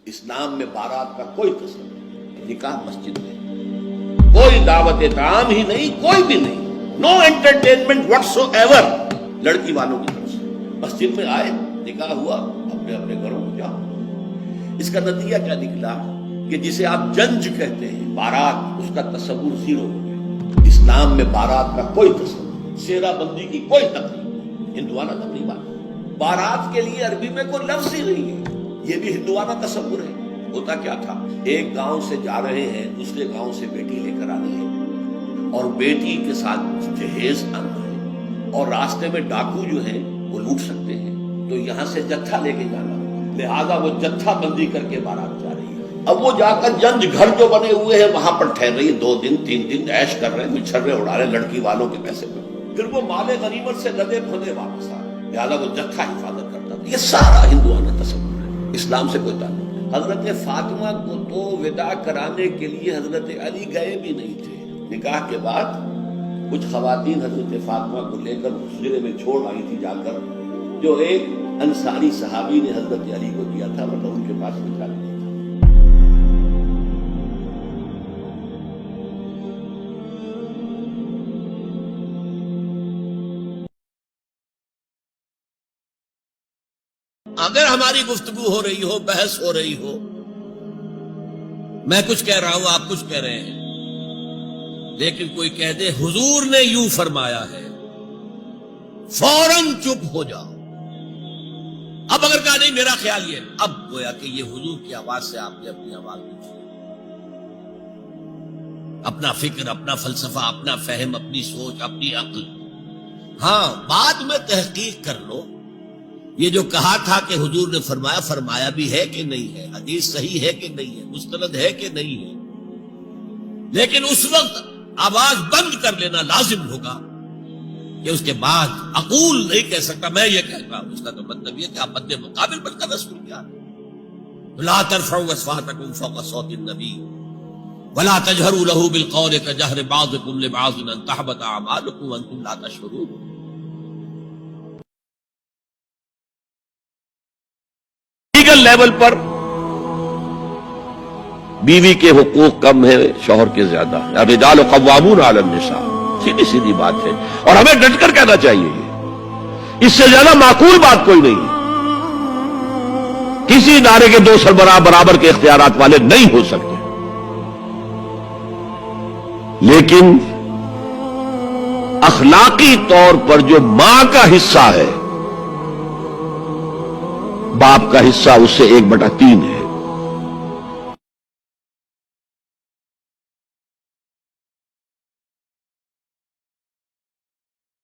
اسلام میں بارات کا کوئی تصور نہیں، نکاح مسجد میں، کوئی دعوت طعام ہی نہیں، کوئی بھی نہیں، نو انٹرٹینمنٹ واٹس ایور لڑکی والوں کی طرف سے۔ مسجد میں آئے، نکاح ہوا، اپنے اپنے گھروں کو جاؤ۔ اس کا نتیجہ کیا نکلا کہ جسے آپ جنج کہتے ہیں، بارات، اس کا تصور زیرو ہو گیا۔ اسلام میں بارات کا کوئی تصور، سیرا بندی کی کوئی تقریب، ہندوانہ تقریبات۔ بارات کے لیے عربی میں کوئی لفظ ہی نہیں ہے، یہ بھی ہندوانہ تصور ہے۔ ہوتا کیا تھا، ایک گاؤں سے جا رہے ہیں، دوسرے گاؤں سے بیٹی لے کر آنی ہے اور بیٹی کے ساتھ جہیز آنا ہے، اور راستے میں ڈاکو جو ہیں وہ لوٹ سکتے ہیں، تو یہاں سے جتھا لے کے جانا، لہذا وہ جتھا بندی کر کے بارات جا رہی ہے۔ اب وہ جا کر جنج گھر جو بنے ہوئے ہیں وہاں پر ٹھہر رہی ہے، 2 دن 3 دن عیش کر رہے ہیں، مچھرے اڑا رہے ہیں لڑکی والوں کے پیسے پہ، پھر وہ مال غنیمت سے لدے بھدے واپس آ رہے ہیں، لہذا وہ جتھا حفاظت کرتا تھا۔ یہ سارا ہندوانہ تصور ہے، اسلام سے کوئی تعلق نہیں۔ حضرت فاطمہ کو تو وداع کرانے کے لیے حضرت علی گئے بھی نہیں تھے۔ نکاح کے بعد کچھ خواتین حضرت فاطمہ کو لے کر حجرے میں چھوڑ آئی تھی جا کر، جو ایک انصاری صحابی نے حضرت علی کو دیا تھا، ورنہ ان کے پاس بچا نہیں تھا۔ اگر ہماری گفتگو ہو رہی ہو، بحث ہو رہی ہو، میں کچھ کہہ رہا ہوں، آپ کچھ کہہ رہے ہیں، لیکن کوئی کہہ دے حضور نے یوں فرمایا ہے، فوراً چپ ہو جاؤ۔ اب اگر کہا نہیں میرا خیال یہ، اب گویا کہ یہ حضور کی آواز سے آپ نے اپنی آواز پوچھی، اپنا فکر، اپنا فلسفہ، اپنا فہم، اپنی سوچ، اپنی عقل۔ ہاں، بعد میں تحقیق کر لو، یہ جو کہا تھا کہ حضور نے فرمایا، فرمایا بھی ہے کہ نہیں ہے، حدیث صحیح ہے کہ نہیں ہے، مستند ہے کہ نہیں ہے، لیکن اس وقت آواز بند کر لینا لازم ہوگا کہ اس کے بعد اقول نہیں کہہ سکتا، میں یہ کہتا ہوں۔ اس کا تو مطلب یہ کہ آپ مد مقابل بن کر رسول کیا لا ترفعوا اصواتکم فوق صوت النبی ولا تجهروا له بالقول كجهر بعضكم لبعض ان تحبط اعمالكم وانتم لا تشعرون۔ لیول پر بیوی کے حقوق کم ہے، شوہر کے زیادہ ہے۔ الرجال قوامون علی النساء، سیدھی سیدھی بات ہے، اور ہمیں ڈٹ کر کہنا چاہیے، یہ اس سے زیادہ معقول بات کوئی نہیں ہے۔ کسی ادارے کے 2 سربراہ برابر کے اختیارات والے نہیں ہو سکتے، لیکن اخلاقی طور پر جو ماں کا حصہ ہے، باپ کا حصہ اس سے 1/3 ہے۔